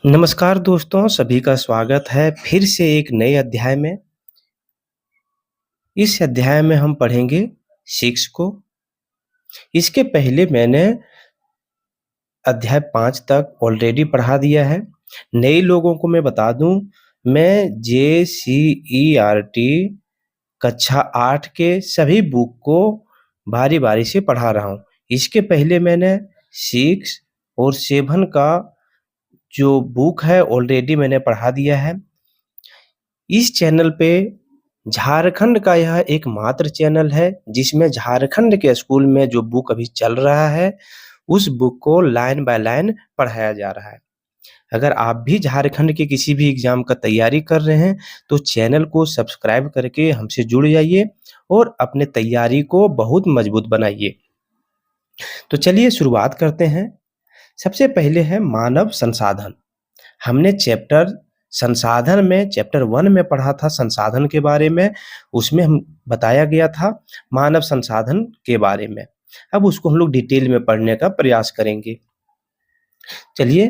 नमस्कार दोस्तों, सभी का स्वागत है फिर से एक नए अध्याय में। इस अध्याय में हम पढ़ेंगे 6 को। इसके पहले मैंने अध्याय 5 तक ऑलरेडी पढ़ा दिया है। नए लोगों को मैं बता दूं, मैं JCERT कक्षा 8 के सभी बुक को बारी-बारी से पढ़ा रहा हूँ। इसके पहले मैंने 6 और 7 का जो बुक है ऑलरेडी मैंने पढ़ा दिया है। इस चैनल पे झारखंड का यह एकमात्र चैनल है जिसमें झारखंड के स्कूल में जो बुक अभी चल रहा है, उस बुक को लाइन बाय लाइन पढ़ाया जा रहा है। अगर आप भी झारखंड के किसी भी एग्ज़ाम का तैयारी कर रहे हैं, तो चैनल को सब्सक्राइब करके हमसे जुड़ जाइए और अपने तैयारी को बहुत मजबूत बनाइए। तो चलिए शुरुआत करते हैं। सबसे पहले है मानव संसाधन। हमने संसाधन में चैप्टर 1 में पढ़ा था संसाधन के बारे में। उसमें हम बताया गया था मानव संसाधन के बारे में। अब उसको हम लोग डिटेल में पढ़ने का प्रयास करेंगे। चलिए,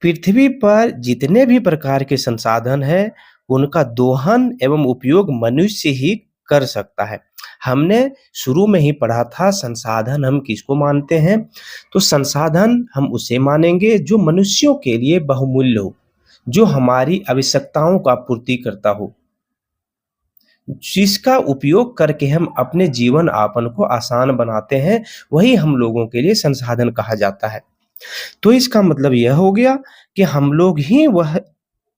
पृथ्वी पर जितने भी प्रकार के संसाधन हैं, उनका दोहन एवं उपयोग मनुष्य ही कर सकता है। हमने शुरू में ही पढ़ा था संसाधन हम किसको मानते हैं, तो संसाधन हम उसे मानेंगे जो मनुष्यों के लिए बहुमूल्य हो, जो हमारी आवश्यकताओं का पूर्ति करता हो, जिसका उपयोग करके हम अपने जीवन यापन को आसान बनाते हैं, वही हम लोगों के लिए संसाधन कहा जाता है। तो इसका मतलब यह हो गया कि हम लोग ही वह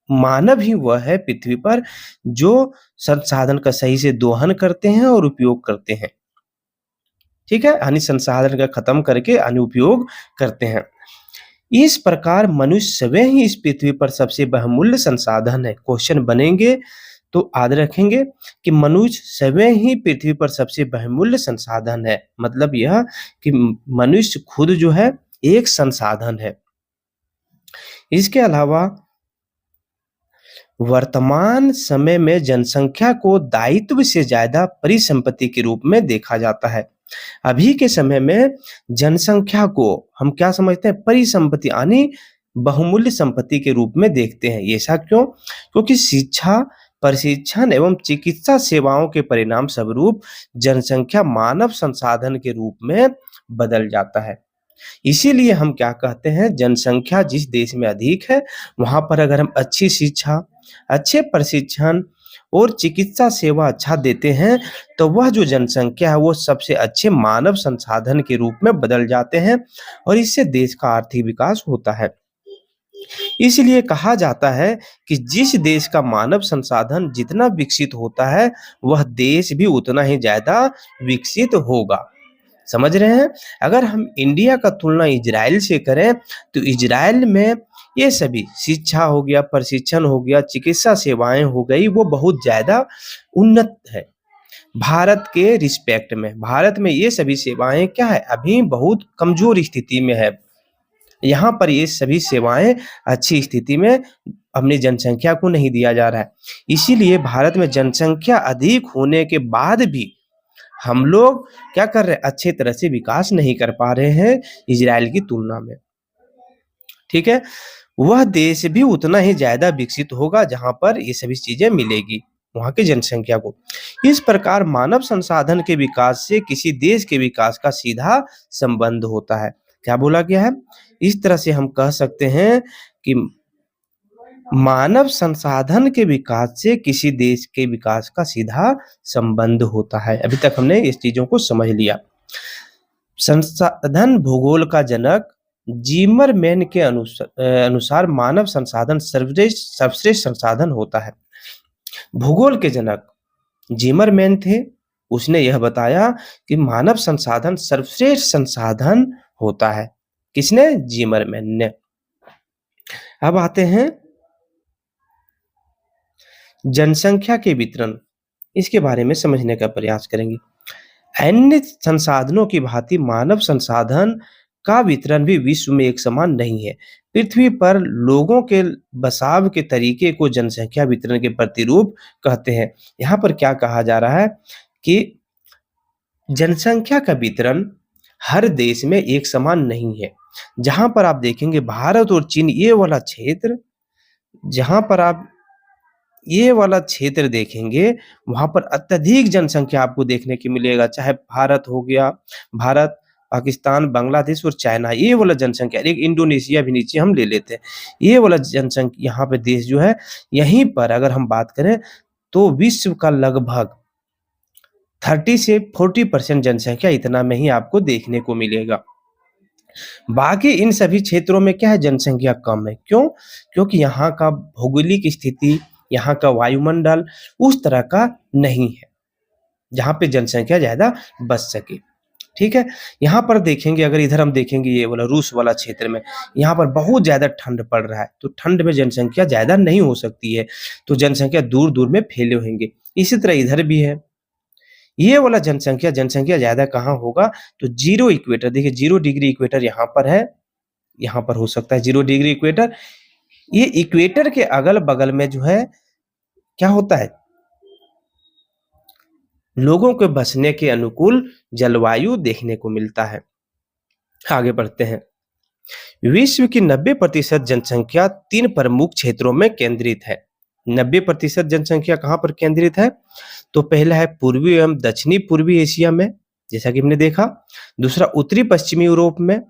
मानव ही वह है पृथ्वी पर जो संसाधन का सही से दोहन करते हैं और उपयोग करते हैं। ठीक है? यानी संसाधन का खत्म करके अनुपयोग करते हैं। इस प्रकार मनुष्य स्वयं ही इस पृथ्वी पर सबसे बहुमूल्य संसाधन है। क्वेश्चन बनेंगे तो याद रखेंगे कि मनुष्य स्वयं ही पृथ्वी पर सबसे बहुमूल्य संसाधन है। मतलब यह कि मनुष्य खुद जो है एक संसाधन है। इसके अलावा वर्तमान समय में जनसंख्या को दायित्व से ज्यादा परिसंपत्ति के रूप में देखा जाता है। अभी के समय में जनसंख्या को हम क्या समझते हैं? परिसंपत्ति यानी बहुमूल्य संपत्ति के रूप में देखते हैं। ऐसा क्यों? क्योंकि शिक्षा, प्रशिक्षण एवं चिकित्सा सेवाओं के परिणाम स्वरूप जनसंख्या मानव संसाधन के रूप में बदल जाता है। इसीलिए हम क्या कहते हैं, जनसंख्या जिस देश में अधिक है, वहाँ पर अगर हम अच्छी शिक्षा, अच्छे प्रशिक्षण और चिकित्सा सेवा अच्छा देते हैं, तो वह जो जनसंख्या है वो सबसे अच्छे मानव संसाधन के रूप में बदल जाते हैं और इससे देश का आर्थिक विकास होता है। इसलिए कहा जाता है कि जिस देश का मानव संसाधन जितना विकसित होता है, वह देश भी उतना ही ज़्यादा विकसित होगा। समझ रहे हैं? अगर हम इंडिया का तुलना इजराइल से करें, तो इजराइल में ये सभी शिक्षा हो गया, प्रशिक्षण हो गया, चिकित्सा सेवाएँ हो गई, वो बहुत ज़्यादा उन्नत है। भारत के रिस्पेक्ट में, भारत में ये सभी सेवाएँ क्या है, अभी बहुत कमज़ोर स्थिति में है। यहाँ पर ये सभी सेवाएँ अच्छी स्थिति में अपनी जनसंख्या को नहीं दिया जा रहा है। इसीलिए भारत में जनसंख्या अधिक होने के बाद भी हम लोग क्या कर रहे हैं, अच्छे तरह से विकास नहीं कर पा रहे हैं इजराइल की तुलना में। ठीक है? वह देश भी उतना ही ज़्यादा विकसित होगा जहाँ पर ये सभी चीज़ें मिलेगी, वहाँ की जनसंख्या को। इस प्रकार मानव संसाधन के विकास से किसी देश के विकास का सीधा संबंध होता है। क्या बोला गया है? इस तरह से हम कह सकते हैं कि मानव संसाधन के विकास से किसी देश के विकास का सीधा संबंध होता है। अभी तक हमने इस चीज़ों को समझ लिया। संसाधन भूगोल का जनक ज़िमरमैन के अनुसार मानव संसाधन सर्वश्रेष्ठ संसाधन होता है। भूगोल के जनक ज़िमरमैन थे। उसने यह बताया कि मानव संसाधन सर्वश्रेष्ठ संसाधन होता है। किसने? ज़िमरमैन ने। अब आते हैं जनसंख्या के वितरण, इसके बारे में समझने का प्रयास करेंगे। अन्य संसाधनों की भांति मानव संसाधन का वितरण भी विश्व में एक समान नहीं है। पृथ्वी पर लोगों के बसाव के तरीके को जनसंख्या वितरण के प्रतिरूप कहते हैं। यहाँ पर क्या कहा जा रहा है कि जनसंख्या का वितरण हर देश में एक समान नहीं है। जहाँ पर आप देखेंगे भारत और चीन ये वाला क्षेत्र, जहाँ पर आप ये वाला क्षेत्र देखेंगे, वहाँ पर अत्यधिक जनसंख्या आपको देखने को मिलेगा, चाहे भारत हो गया, भारत, पाकिस्तान, बांग्लादेश और चाइना, ये वाला जनसंख्या, एक इंडोनेशिया भी नीचे हम ले लेते हैं। ये वाला जनसंख्या यहाँ पे देश जो है, यहीं पर अगर हम बात करें तो विश्व का लगभग 30 से 40% जनसंख्या इतना में ही आपको देखने को मिलेगा। बाकी इन सभी क्षेत्रों में क्या है, जनसंख्या कम है। क्यों? क्योंकि यहाँ का भौगोलिक स्थिति, यहाँ का वायुमंडल उस तरह का नहीं है, जहाँ पे जनसंख्या ज़्यादा बस सके। ठीक है? यहाँ पर देखेंगे, अगर इधर हम देखेंगे ये वाला रूस वाला क्षेत्र में, यहाँ पर बहुत ज़्यादा ठंड पड़ रहा है, तो ठंड में जनसंख्या ज़्यादा नहीं हो सकती है, तो जनसंख्या दूर-दूर में फैले होंगे। इसी तरह इधर भी है। ये वाला जनसंख्या ज़्यादा कहाँ होगा, तो ज़ीरो इक्वेटर, देखिए 0 डिग्री इक्वेटर यहाँ पर है, यहाँ पर हो सकता है 0 डिग्री इक्वेटर। ये इक्वेटर के अगल-बगल में जो है, क्या होता है, लोगों के बसने के अनुकूल जलवायु देखने को मिलता है। आगे बढ़ते हैं। विश्व की 90% जनसंख्या 3 प्रमुख क्षेत्रों में केंद्रित है। 90% जनसंख्या कहाँ पर केंद्रित है? तो पहला है पूर्वी एवं दक्षिणी पूर्वी एशिया में, जैसा कि हमने देखा। दूसरा उत्तरी पश्चिमी यूरोप में,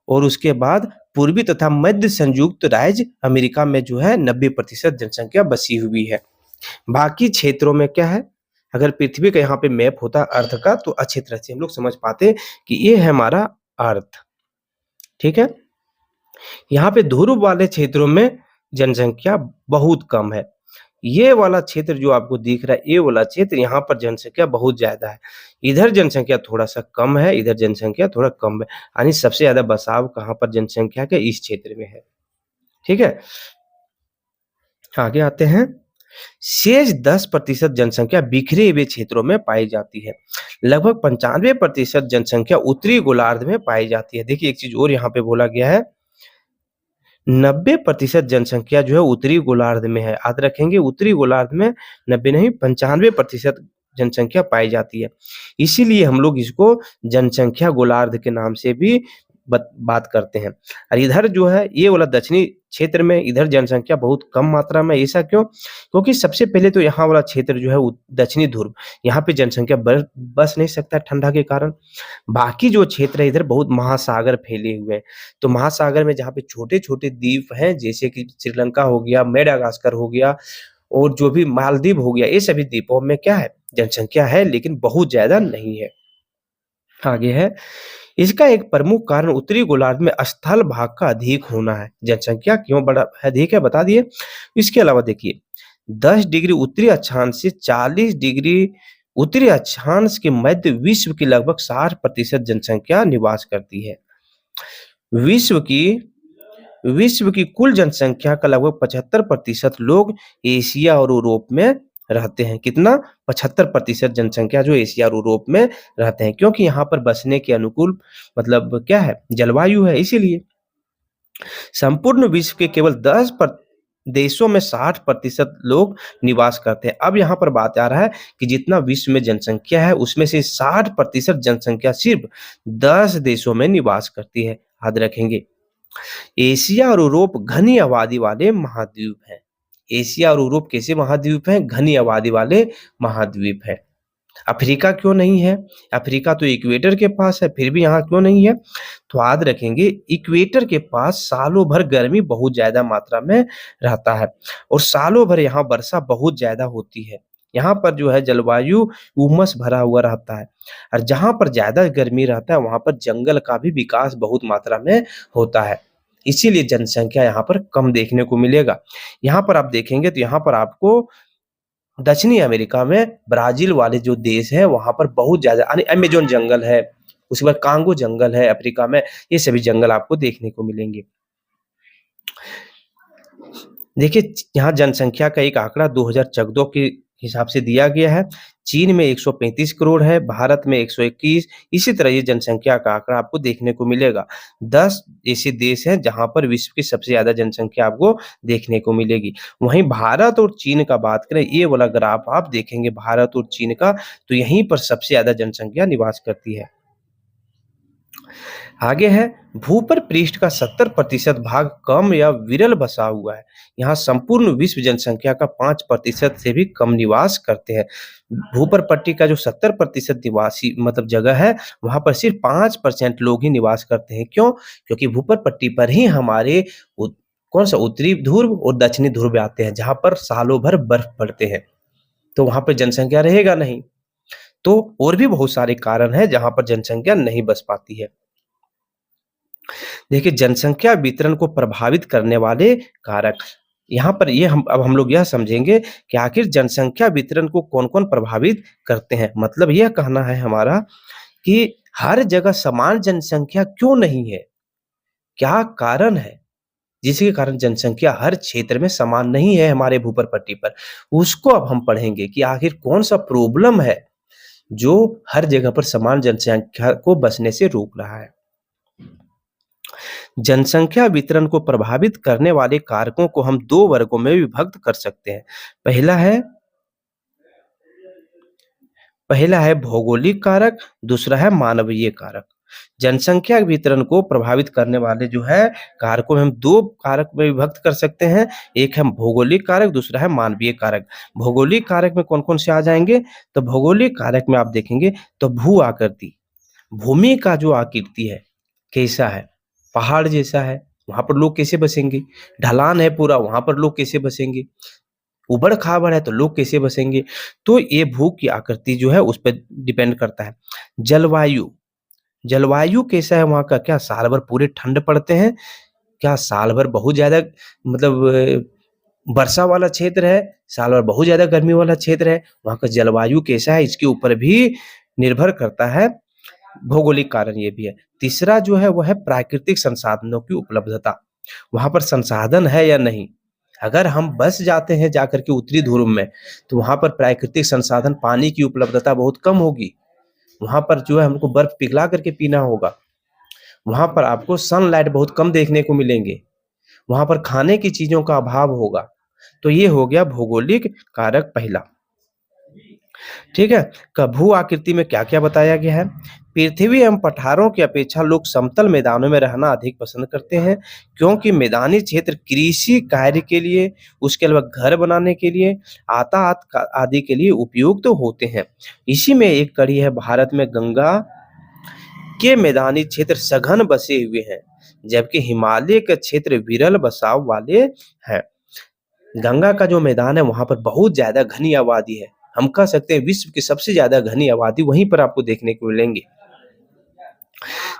और उसके बाद पूर्वी तथा मध्य संयुक्त राज्य अमेरिका में जो है 90% जनसंख्या बसी हुई है। बाकी क्षेत्रों में क्या है, अगर पृथ्वी का यहाँ पे मैप होता अर्थ का, तो अच्छी तरह से हम लोग समझ पाते कि ये है हमारा अर्थ। ठीक है? यहाँ पे ध्रुव वाले क्षेत्रों में जनसंख्या बहुत कम है। ये वाला क्षेत्र जो आपको दिख रहा है, ये वाला क्षेत्र, यहाँ पर जनसंख्या बहुत ज़्यादा है। इधर जनसंख्या थोड़ा-सा कम है, इधर जनसंख्या थोड़ा कम है। यानी सबसे ज़्यादा बसाव कहाँ पर जनसंख्या के इस क्षेत्र में है। ठीक है? आगे आते हैं। शेष 10% जनसंख्या बिखरे हुए क्षेत्रों में पाई जाती है। लगभग 95% जनसंख्या उत्तरी गोलार्ध में पाई जाती है। देखिए एक चीज़ और यहाँ पे बोला गया है, 90% जनसंख्या जो है उत्तरी गोलार्ध में है। याद रखेंगे, उत्तरी गोलार्ध में 90 नहीं 95% जनसंख्या पाई जाती है। इसीलिए हम लोग इसको जनसंख्या गोलार्ध के नाम से भी बात करते हैं। और इधर जो है ये वाला दक्षिणी क्षेत्र में, इधर जनसंख्या बहुत कम मात्रा में। ऐसा क्यों? क्योंकि सबसे पहले तो यहाँ वाला क्षेत्र जो है दक्षिणी ध्रुव, यहाँ पे जनसंख्या बस नहीं सकता ठंडा के कारण। बाकी जो क्षेत्र है इधर बहुत महासागर फैले हुए हैं, तो महासागर में जहाँ पे छोटे-छोटे द्वीप हैं, जैसे कि श्रीलंका हो गया, मेडागास्कर हो गया, और जो भी मालदीव हो गया, ये सभी द्वीपों में क्या है, जनसंख्या है, लेकिन बहुत ज़्यादा नहीं है। आगे है, इसका एक प्रमुख कारण उत्तरी गोलार्ध में स्थल भाग का अधिक होना है। जनसंख्या क्यों बड़ा अधिक है बता दिए। इसके अलावा देखिए, 10 डिग्री उत्तरी अक्षांश से 40 डिग्री उत्तरी अक्षांश के मध्य विश्व की लगभग 60% जनसंख्या निवास करती है। विश्व की विश्व की कुल जनसंख्या का लगभग 75% लोग एशिया और यूरोप में रहते हैं। कितना? 75% जनसंख्या जो एशिया और यूरोप में रहते हैं, क्योंकि यहाँ पर बसने के अनुकूल मतलब क्या है, जलवायु है, इसीलिए। संपूर्ण विश्व के केवल 10 देशों में 60% लोग निवास करते हैं। अब यहाँ पर बात आ रहा है कि जितना विश्व में जनसंख्या है, उसमें से 60% जनसंख्या सिर्फ 10 देशों में निवास करती है। याद रखेंगे, एशिया और यूरोप घनी आबादी वाले महाद्वीप हैं। एशिया और यूरोप कैसे महाद्वीप हैं? घनी आबादी वाले महाद्वीप हैं। अफ्रीका क्यों नहीं है? अफ्रीका तो इक्वेटर के पास है, फिर भी यहाँ क्यों नहीं है? तो याद रखेंगे, इक्वेटर के पास सालों भर गर्मी बहुत ज्यादा मात्रा में रहता है, और सालों भर यहाँ वर्षा बहुत ज्यादा होती है। यहाँ पर जो है जलवायु उमस भरा हुआ रहता है, और जहाँ पर ज्यादा गर्मी रहता है वहाँ पर जंगल का भी विकास बहुत मात्रा में होता है। इसीलिए जनसंख्या यहाँ पर कम देखने को मिलेगा। यहाँ पर आप देखेंगे तो यहाँ पर आपको दक्षिणी अमेरिका में ब्राज़ील वाले जो देश हैं, वहाँ पर बहुत ज़्यादा यानी अमेज़न जंगल है, उसके बाद कांगो जंगल है अफ्रीका में, ये सभी जंगल आपको देखने को मिलेंगे। देखिए, यहाँ जनसंख्या का एक आंकड़ा 2014 के हिसाब से दिया गया है। चीन में 135 करोड़ है, भारत में 121, इसी तरह ये जनसंख्या का आंकड़ा आपको देखने को मिलेगा। 10 ऐसे देश हैं जहाँ पर विश्व की सबसे ज़्यादा जनसंख्या आपको देखने को मिलेगी। वहीं भारत और चीन का बात करें, ये वाला ग्राफ आप देखेंगे भारत और चीन का, तो यहीं पर सबसे ज़्यादा जनसंख्या निवास करती है। आगे है, भू पर पृष्ठ का 70% भाग कम या विरल बसा हुआ है। यहाँ संपूर्ण विश्व जनसंख्या का 5% से भी कम निवास करते हैं। भू पर पट्टी का जो 70% निवासी मतलब जगह है, वहाँ पर सिर्फ 5% लोग ही निवास करते हैं। क्यों? क्योंकि भू पर पट्टी पर ही हमारे कौन सा उत्तरी ध्रुव और दक्षिणी ध्रुव आते हैं, जहाँ पर सालों भर बर्फ पड़ते हैं। तो वहाँ पर जनसंख्या रहेगा नहीं। तो और भी बहुत सारे कारण हैं जहाँ पर जनसंख्या नहीं बस पाती है। देखिए, जनसंख्या वितरण को प्रभावित करने वाले कारक, यहाँ पर ये हम लोग यह समझेंगे कि आखिर जनसंख्या वितरण को कौन-कौन प्रभावित करते हैं। मतलब यह कहना है हमारा कि हर जगह समान जनसंख्या क्यों नहीं है? क्या कारण है? जिसके कारण जनसंख्या हर क्षेत्र में समान नहीं है हमारे भू-पर पट्टी पर। उसको अब हम पढ़ेंगे कि आखिर कौन-सा प्रॉब्लम है, जो हर जगह पर समान जनसंख्या को बसने से रोक रहा है। जनसंख्या वितरण को प्रभावित करने वाले कारकों को हम 2 वर्गों में विभक्त कर सकते हैं। पहला है भौगोलिक कारक, दूसरा है मानवीय कारक। जनसंख्या वितरण को प्रभावित करने वाले जो है कारकों में हम 2 कारक में विभक्त कर सकते हैं। एक है भौगोलिक कारक, दूसरा है मानवीय कारक। भौगोलिक कारक में कौन-कौन से आ जाएँगे? तो भौगोलिक कारक में आप देखेंगे तो भू आकृति, भूमि का जो आकृति है, कैसा है? पहाड़ जैसा है, वहाँ पर लोग कैसे बसेंगे? ढलान है पूरा, वहाँ पर लोग कैसे बसेंगे? ऊबड़-खाबड़ है तो लोग कैसे बसेंगे? तो ये भू की आकृति जो है उस पे डिपेंड करता है। जलवायु, जलवायु कैसा है वहाँ का? क्या साल भर पूरे ठंड पड़ते हैं? क्या साल भर बहुत ज़्यादा मतलब वर्षा वाला क्षेत्र है? साल भर बहुत ज़्यादा गर्मी वाला क्षेत्र है? वहाँ का जलवायु कैसा है? इसके ऊपर भी निर्भर करता है। भौगोलिक कारण ये भी है। तीसरा जो है वो है प्राकृतिक संसाधनों की उपलब्धता। वहाँ पर संसाधन है या नहीं? अगर हम बस जाते हैं जाकर के उत्तरी ध्रुव में, तो वहाँ पर प्राकृतिक संसाधन पानी की उपलब्धता बहुत कम होगी। वहाँ पर जो है हमको बर्फ पिघला करके पीना होगा। वहाँ पर आपको सनलाइट बहुत कम देखने को मिलेंगे। वहाँ पर खाने की चीज़ों का अभाव होगा। तो ये हो गया भौगोलिक कारक पहला। ठीक है? भू आकृति में क्या-क्या बताया गया है? पृथ्वी एवं पठारों की अपेक्षा लोग समतल मैदानों में रहना अधिक पसंद करते हैं, क्योंकि मैदानी क्षेत्र कृषि कार्य के लिए, उसके अलावा घर बनाने के लिए, यातायात का आदि के लिए उपयुक्त होते हैं। इसी में एक कड़ी है, भारत में गंगा के मैदानी क्षेत्र सघन बसे हुए हैं, जबकि हिमालय के क्षेत्र विरल बसाव वाले हैं। गंगा का जो मैदान है वहाँ पर बहुत ज़्यादा घनी आबादी है। हम कह सकते हैं विश्व की सबसे ज़्यादा घनी आबादी वहीं पर आपको देखने को मिलेंगी।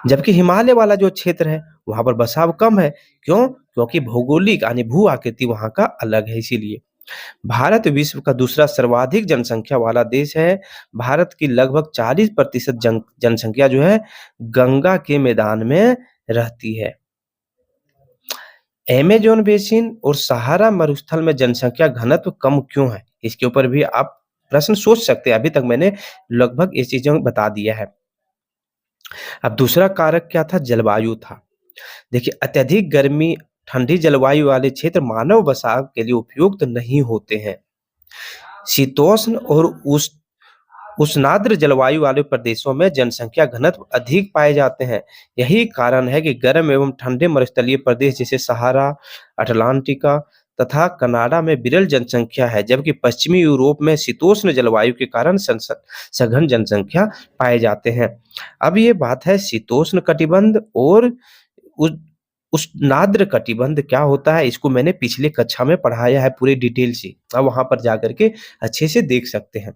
जबकि हिमालय वाला जो क्षेत्र है वहाँ पर बसाव कम है। क्यों? क्योंकि भौगोलिक यानी भू आकृति वहाँ का अलग है इसीलिए। भारत विश्व का दूसरा सर्वाधिक जनसंख्या वाला देश है। भारत की लगभग 40% जनसंख्या जो है गंगा के मैदान में रहती है। अमेज़न बेसिन और सहारा मरुस्थल में जनसंख्या घनत्व कम क्यों है? इसके ऊपर भी आप प्रश्न सोच सकते हैं। अभी तक मैंने लगभग ये चीज़ें बता दिया है। अब दूसरा कारक क्या था? जलवायु था। देखिए, अत्यधिक गर्मी, ठंडी जलवायु वाले क्षेत्र मानव बसाव के लिए उपयुक्त नहीं होते हैं। शीतोष्ण और उष्णाद्र जलवायु वाले प्रदेशों में जनसंख्या घनत्व अधिक पाए जाते हैं। यही कारण है कि गर्म एवं ठंडे मरुस्थलीय प्रदेश जैसे सहारा, अटलांटिका तथा कनाडा में विरल जनसंख्या है, जबकि पश्चिमी यूरोप में शीतोष्ण जलवायु के कारण सघन जनसंख्या पाए जाते हैं। अब ये बात है शीतोष्ण कटिबंध और उस उष्णाद्र कटिबंध क्या होता है, इसको मैंने पिछले कक्षा में पढ़ाया है पूरे डिटेल से। आप वहाँ पर जाकर के अच्छे से देख सकते हैं।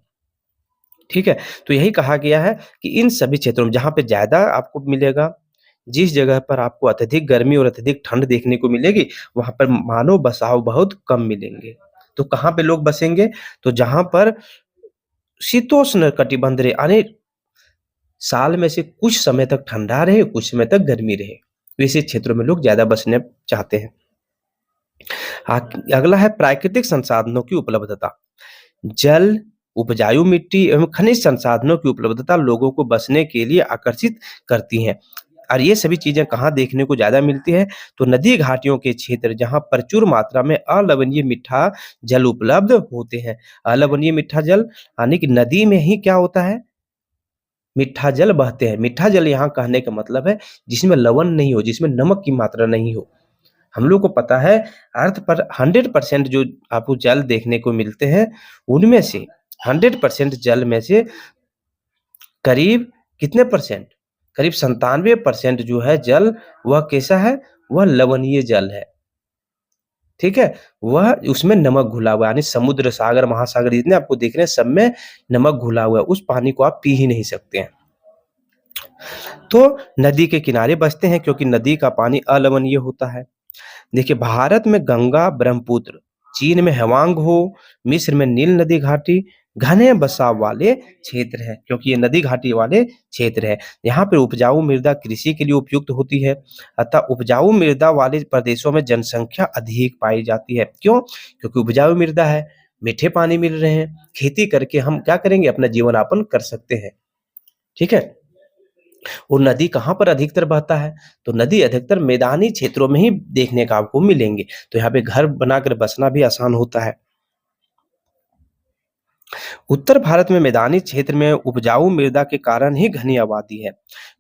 ठीक है? तो यही कहा गया है कि इन सभी क्षेत्रों में जहाँ पे ज़्यादा आपको मिलेगा, जिस जगह पर आपको अत्यधिक गर्मी और अत्यधिक ठंड देखने को मिलेगी, वहाँ पर मानव बसाव बहुत कम मिलेंगे। तो कहाँ पे लोग बसेंगे? तो जहाँ पर शीतोष्ण कटिबंध रहे, यानी साल में से कुछ समय तक ठंडा रहे, कुछ समय तक गर्मी रहे। वैसे क्षेत्रों में लोग ज़्यादा बसना चाहते हैं। अगला है प्राकृतिक संसाधनों की उपलब्धता। जल, उपजाऊ मिट्टी एवं खनिज संसाधनों की उपलब्धता लोगों को बसने के लिए आकर्षित करती हैं। और ये सभी चीज़ें कहाँ देखने को ज़्यादा मिलती है? तो नदी घाटियों के क्षेत्र, जहाँ प्रचुर मात्रा में अलवणीय मीठा जल उपलब्ध होते हैं। अलवणीय मीठा जल यानी कि नदी में ही क्या होता है? मीठा जल बहते हैं। मीठा जल यहाँ कहने का मतलब है जिसमें लवण नहीं हो, जिसमें नमक की मात्रा नहीं हो। हम लोग को पता है अर्थ पर 100% जो आपको जल देखने को मिलते हैं, उनमें से 100% जल में से करीब कितने परसेंट? करीब 97% जो है जल, वह कैसा है? वह लवणीय जल है। ठीक है? वह उसमें नमक घुला हुआ है, यानी समुद्र, सागर, महासागर जितने आपको दिख रहे हैं, सब में नमक घुला हुआ है। उस पानी को आप पी ही नहीं सकते हैं। तो नदी के किनारे बसते हैं क्योंकि नदी का पानी अलवणीय होता है। देखिए, भारत में गंगा, ब्रह्मपुत्र, चीन में हेमांग हो, मिस्र में नील नदी घाटी घने बसाव वाले क्षेत्र है, क्योंकि ये नदी घाटी वाले क्षेत्र है। यहाँ पे उपजाऊ मृदा कृषि के लिए उपयुक्त होती है। अतः उपजाऊ मृदा वाले प्रदेशों में जनसंख्या अधिक पाई जाती है। क्यों? क्योंकि उपजाऊ मृदा है, मीठे पानी मिल रहे हैं, खेती करके हम क्या करेंगे? अपना जीवन यापन कर सकते हैं। ठीक है? और नदी कहाँ पर अधिकतर बहता है? तो नदी अधिकतर मैदानी क्षेत्रों में ही देखने को आपको मिलेंगे। तो यहाँ पे घर बनाकर बसना भी आसान होता है। उत्तर भारत में मैदानी क्षेत्र में उपजाऊ मृदा के कारण ही घनी आबादी है।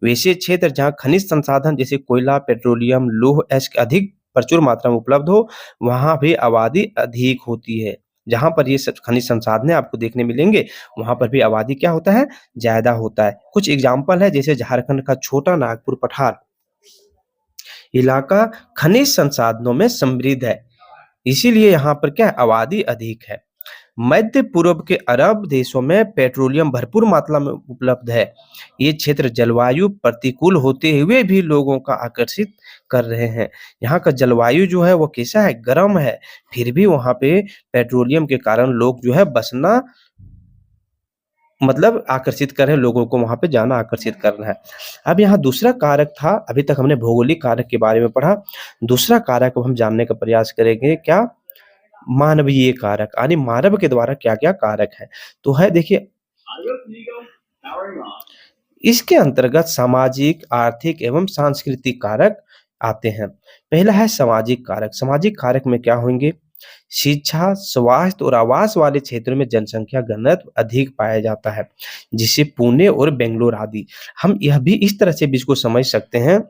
वैसे क्षेत्र जहाँ खनिज संसाधन जैसे कोयला, पेट्रोलियम, लौह अयस्क अधिक प्रचुर मात्रा में उपलब्ध हो, वहाँ भी आबादी अधिक होती है। जहाँ पर ये सब खनिज संसाधन आपको देखने मिलेंगे, वहाँ पर भी आबादी क्या होता है? ज़्यादा होता है। कुछ एग्जाम्पल है, जैसे झारखंड का छोटा नागपुर पठार इलाका खनिज संसाधनों में समृद्ध है, इसीलिए यहाँ पर क्या है? आबादी अधिक है। मध्य पूर्व के अरब देशों में पेट्रोलियम भरपूर मात्रा में उपलब्ध है। ये क्षेत्र जलवायु प्रतिकूल होते हुए भी लोगों का आकर्षित कर रहे हैं। यहाँ का जलवायु जो है वो कैसा है? गर्म है, फिर भी वहाँ पे पेट्रोलियम के कारण लोग जो है बसना, मतलब आकर्षित कर रहे हैं, लोगों को वहाँ पे जाना आकर्षित कर रहा है। अब यहाँ दूसरा कारक था, अभी तक हमने भौगोलिक कारक के बारे में पढ़ा। दूसरा कारक अब हम जानने का प्रयास करेंगे, क्या? मानवीय कारक, यानी मानव के द्वारा क्या-क्या कारक है। तो है देखिए, इसके अंतर्गत सामाजिक, आर्थिक एवं सांस्कृतिक कारक आते हैं। पहला है सामाजिक कारक। सामाजिक कारक में क्या होंगे? शिक्षा, स्वास्थ्य और आवास वाले क्षेत्रों में जनसंख्या घनत्व अधिक पाया जाता है, जिसे पुणे और बेंगलोर आदि। हम यह भी इस तरह से भी इसको समझ सकते हैं,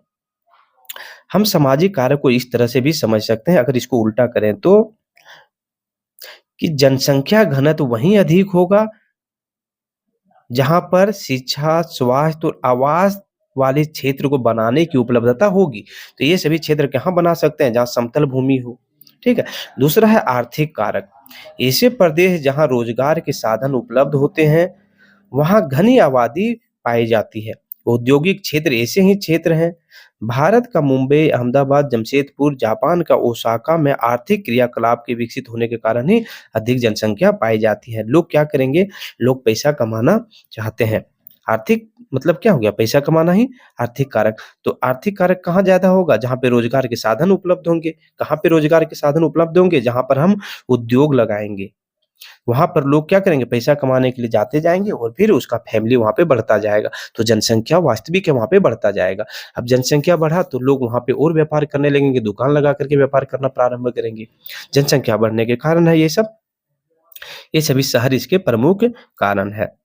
हम सामाजिक कारक को इस तरह से भी समझ सकते हैं, अगर इसको उल्टा करें तो, कि जनसंख्या घनत्व वहीं अधिक होगा जहाँ पर शिक्षा, स्वास्थ्य और आवास वाले क्षेत्र को बनाने की उपलब्धता होगी। तो ये सभी क्षेत्र कहाँ बना सकते हैं? जहाँ समतल भूमि हो। ठीक है? दूसरा है आर्थिक कारक। ऐसे प्रदेश जहाँ रोजगार के साधन उपलब्ध होते हैं, वहाँ घनी आबादी पाई जाती है। औद्योगिक क्षेत्र ऐसे ही क्षेत्र हैं। भारत का मुंबई, अहमदाबाद, जमशेदपुर, जापान का ओसाका में आर्थिक क्रियाकलाप के विकसित होने के कारण ही अधिक जनसंख्या पाई जाती है। लोग क्या करेंगे? लोग पैसा कमाना चाहते हैं। आर्थिक मतलब क्या हो गया? पैसा कमाना ही आर्थिक कारक। तो आर्थिक कारक कहाँ ज़्यादा होगा? जहाँ पे रोजगार के साधन उपलब्ध होंगे। कहाँ पे रोजगार के साधन उपलब्ध होंगे? जहाँ पर हम उद्योग लगाएँगे। वहाँ पर लोग क्या करेंगे? पैसा कमाने के लिए जाते जाएँगे और फिर उसका फैमिली वहाँ पे बढ़ता जाएगा। तो जनसंख्या वास्तविक है वहाँ पे बढ़ता जाएगा। अब जनसंख्या बढ़ा तो लोग वहाँ पे और व्यापार करने लगेंगे, दुकान लगा कर के व्यापार करना प्रारंभ करेंगे। जनसंख्या बढ़ने के कारण है ये सब। ये सभी शहर इसके प्रमुख कारण है।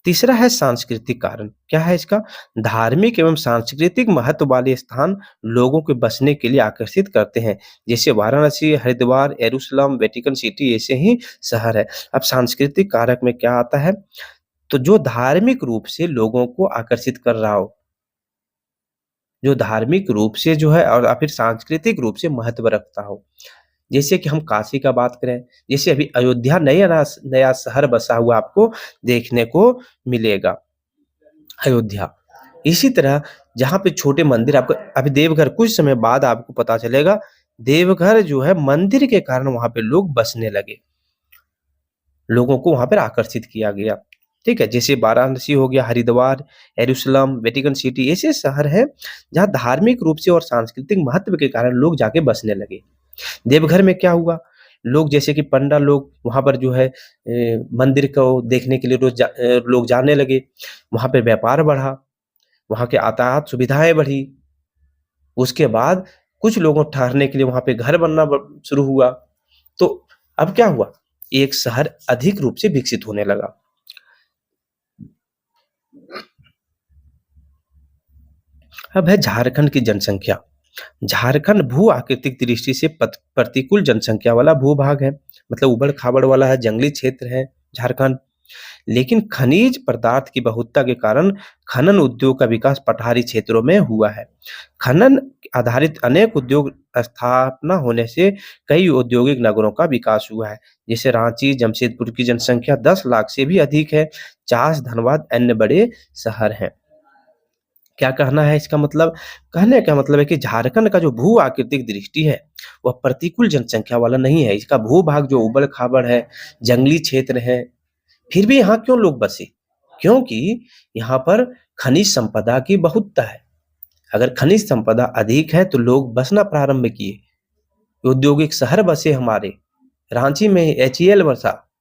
तीसरा है सांस्कृतिक कारण। क्या है इसका? धार्मिक एवं सांस्कृतिक महत्व वाले स्थान लोगों के बसने के लिए आकर्षित करते हैं। जैसे वाराणसी, हरिद्वार, यरूशलेम, वेटिकन सिटी ऐसे ही शहर है। अब सांस्कृतिक कारक में क्या आता है? तो जो धार्मिक रूप से लोगों को आकर्षित कर रहा हो, जो धार्मिक रूप से जो है और फिर सांस्कृतिक रूप से महत्व रखता हो। जैसे कि हम काशी का बात करें, जैसे अभी अयोध्या नया नया शहर बसा हुआ आपको देखने को मिलेगा, अयोध्या। इसी तरह जहाँ पे छोटे मंदिर आपको, अभी देवघर कुछ समय बाद आपको पता चलेगा, देवघर जो है मंदिर के कारण वहाँ पे लोग बसने लगे। लोगों को वहाँ पर आकर्षित किया गया। ठीक है? जैसे वाराणसी हो गया, हरिद्वार, यरूशलेम, वेटिकन सिटी ऐसे शहर हैं जहाँ धार्मिक रूप से और सांस्कृतिक महत्व के कारण लोग जाके बसने लगे। देवघर में क्या हुआ? लोग जैसे कि पंडा लोग वहाँ पर जो है मंदिर को देखने के लिए लोग जाने लगे। वहाँ पे व्यापार बढ़ा, वहाँ के यातायात सुविधाएँ बढ़ी। उसके बाद कुछ लोगों ठहरने के लिए वहाँ पे घर बनना शुरू हुआ। तो अब क्या हुआ? एक शहर अधिक रूप से विकसित होने लगा। अब है झारखंड की जनसंख्या। झारखंड भू आकृतिक दृष्टि से प्रतिकूल जनसंख्या वाला भूभाग है, मतलब उबड़-खाबड़ वाला है, जंगली क्षेत्र है झारखंड। लेकिन खनिज पदार्थ की बहुलता के कारण खनन उद्योग का विकास पठारी क्षेत्रों में हुआ है। खनन आधारित अनेक उद्योग स्थापना होने से कई औद्योगिक नगरों का विकास हुआ है। जैसे रांची, जमशेदपुर की जनसंख्या 10 लाख से भी अधिक है। चास, धनबाद अन्य बड़े शहर हैं। क्या कहना है इसका मतलब? कहने का मतलब है कि झारखंड का जो भू आकृतिक दृष्टि है, वह प्रतिकूल जनसंख्या वाला नहीं है। इसका भू-भाग जो उबड़-खाबड़ है, जंगली क्षेत्र है, फिर भी यहाँ क्यों लोग बसे? क्योंकि यहाँ पर खनिज संपदा की बहुलता है। अगर खनिज संपदा अधिक है तो लोग बसना प्रारंभ किए। औद्योगिक शहर बसे हमारे। रांची में एचईएल बसा,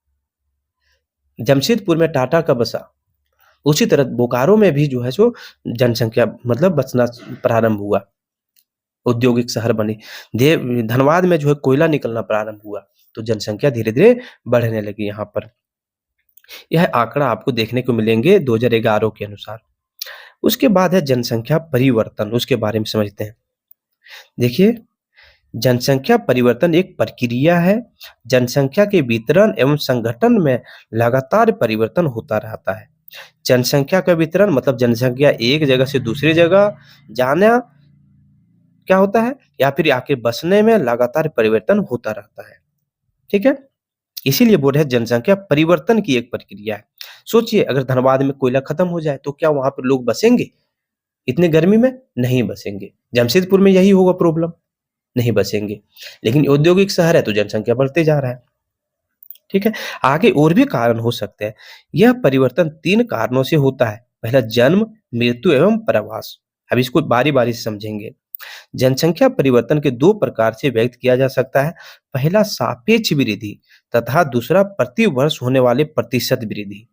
जमशेदपुर में टाटा का बसा। उसी तरह बोकारो में भी जो है सो जनसंख्या मतलब बसना प्रारंभ हुआ। औद्योगिक शहर बने। धनबाद में जो है कोयला निकलना प्रारंभ हुआ, तो जनसंख्या धीरे-धीरे बढ़ने लगी यहाँ पर। यह आंकड़ा आपको देखने को मिलेंगे 2011 के अनुसार। उसके बाद है जनसंख्या परिवर्तन, उसके बारे में समझते हैं। देखिए, जनसंख्या परिवर्तन एक प्रक्रिया है। जनसंख्या के वितरण एवं संगठन में लगातार परिवर्तन होता रहता है। जनसंख्या का वितरण मतलब जनसंख्या एक जगह से दूसरी जगह जाना क्या होता है, या फिर आके बसने में लगातार परिवर्तन होता रहता है। ठीक है? इसीलिए बोल रहे हैं जनसंख्या परिवर्तन की एक प्रक्रिया है। सोचिए अगर धनबाद में कोयला खत्म हो जाए तो क्या वहाँ पे लोग बसेंगे? इतनी गर्मी में? नहीं बसेंगे। जमशेदपुर में यही होगा प्रॉब्लम, नहीं बसेंगे। लेकिन औद्योगिक शहर है तो जनसंख्या बढ़ते जा रहा है। ठीक है? आगे और भी कारण हो सकते हैं। यह परिवर्तन 3 कारणों से होता है। पहला जन्म, मृत्यु एवं प्रवास। अब इसको बारी-बारी से समझेंगे। जनसंख्या परिवर्तन के 2 प्रकार से व्यक्त किया जा सकता है। पहला सापेक्ष वृद्धि तथा दूसरा प्रति वर्ष होने वाले प्रतिशत वृद्धि।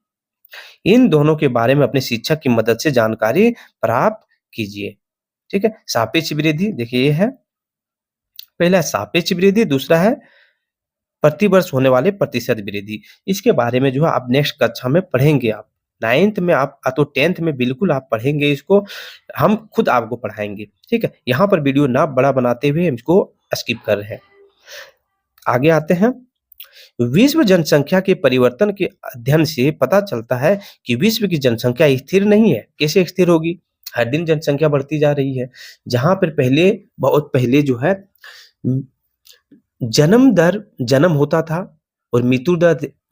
इन दोनों के बारे में अपने शिक्षक की मदद से जानकारी प्राप्त कीजिए। ठीक है? सापेक्ष वृद्धि देखिए ये है, पहला है सापेक्ष वृद्धि, दूसरा है प्रति वर्ष होने वाले प्रतिशत वृद्धि। इसके बारे में जो है आप नेक्स्ट कक्षा में पढ़ेंगे आप। 9th में आप तो 10th में बिल्कुल आप पढ़ेंगे इसको, हम खुद आपको पढ़ाएँगे। ठीक है? यहाँ पर वीडियो ना बड़ा बनाते हुए हम इसको स्किप कर रहे हैं। आगे आते हैं। विश्व जनसंख्या के परिवर्तन के अध्ययन से पता चलता है कि विश्व की जनसंख्या स्थिर नहीं है। कैसे स्थिर होगी? हर दिन जनसंख्या बढ़ती जा रही है। जहाँ पर पहले बहुत पहले जो है जन्म होता था और मृत्यु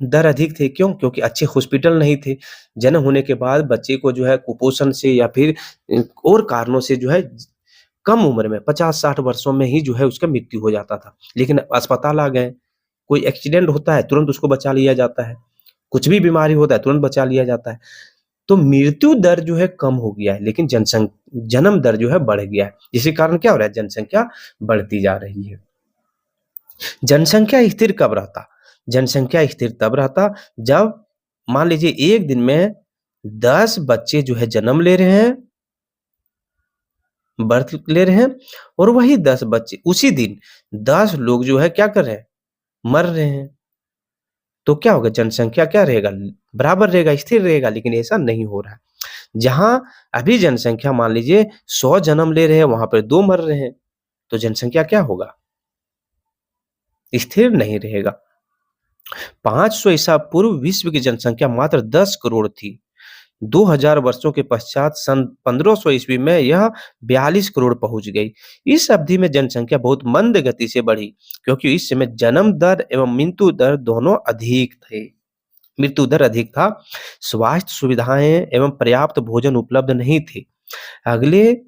दर अधिक थे। क्यों? क्योंकि अच्छे हॉस्पिटल नहीं थे। जन्म होने के बाद बच्चे को जो है कुपोषण से या फिर और कारणों से जो है कम उम्र में 50-60 वर्षों में ही जो है उसका मृत्यु हो जाता था। लेकिन अस्पताल आ गए, कोई एक्सीडेंट होता है तुरंत उसको बचा लिया जाता है, कुछ भी बीमारी होता है तुरंत बचा लिया जाता है। तो मृत्यु दर जो है कम हो गया है, लेकिन जन्म दर जो है बढ़ गया है। इसी कारण क्या हो रहा है? जनसंख्या बढ़ती जा रही है। जनसंख्या स्थिर कब रहता? जनसंख्या स्थिर तब रहता जब मान लीजिए एक दिन में 10 बच्चे जो है जन्म ले रहे हैं, बर्थ ले रहे हैं, और वही 10 बच्चे उसी दिन 10 लोग जो है क्या कर रहे हैं? मर रहे हैं। तो क्या होगा? जनसंख्या क्या रहेगा? बराबर रहेगा, स्थिर रहेगा, लेकिन ऐसा नहीं हो रहा है। जहाँ अभी जनसंख्या मान लीजिए 100 जन्म ले रहे हैं, वहाँ पर 2 मर रहे हैं, तो जनसंख्या क्या होगा? स्थिर नहीं रहेगा। 500 ईसा पूर्व विश्व की जनसंख्या मात्र 10 करोड़ थी। 2000 वर्षों के पश्चात सन 1500 ईस्वी में यह 42 करोड़ पहुंच गई। इस अवधि में जनसंख्या बहुत मंद गति से बढ़ी, क्योंकि इस समय जन्म दर एवं मृत्यु दर दोनों अधिक थे। मृत्यु दर अधिक था, स्वास्थ्य सुविधाएं एवं पर्याप्त भोजन उपलब्ध नहीं थे। अगले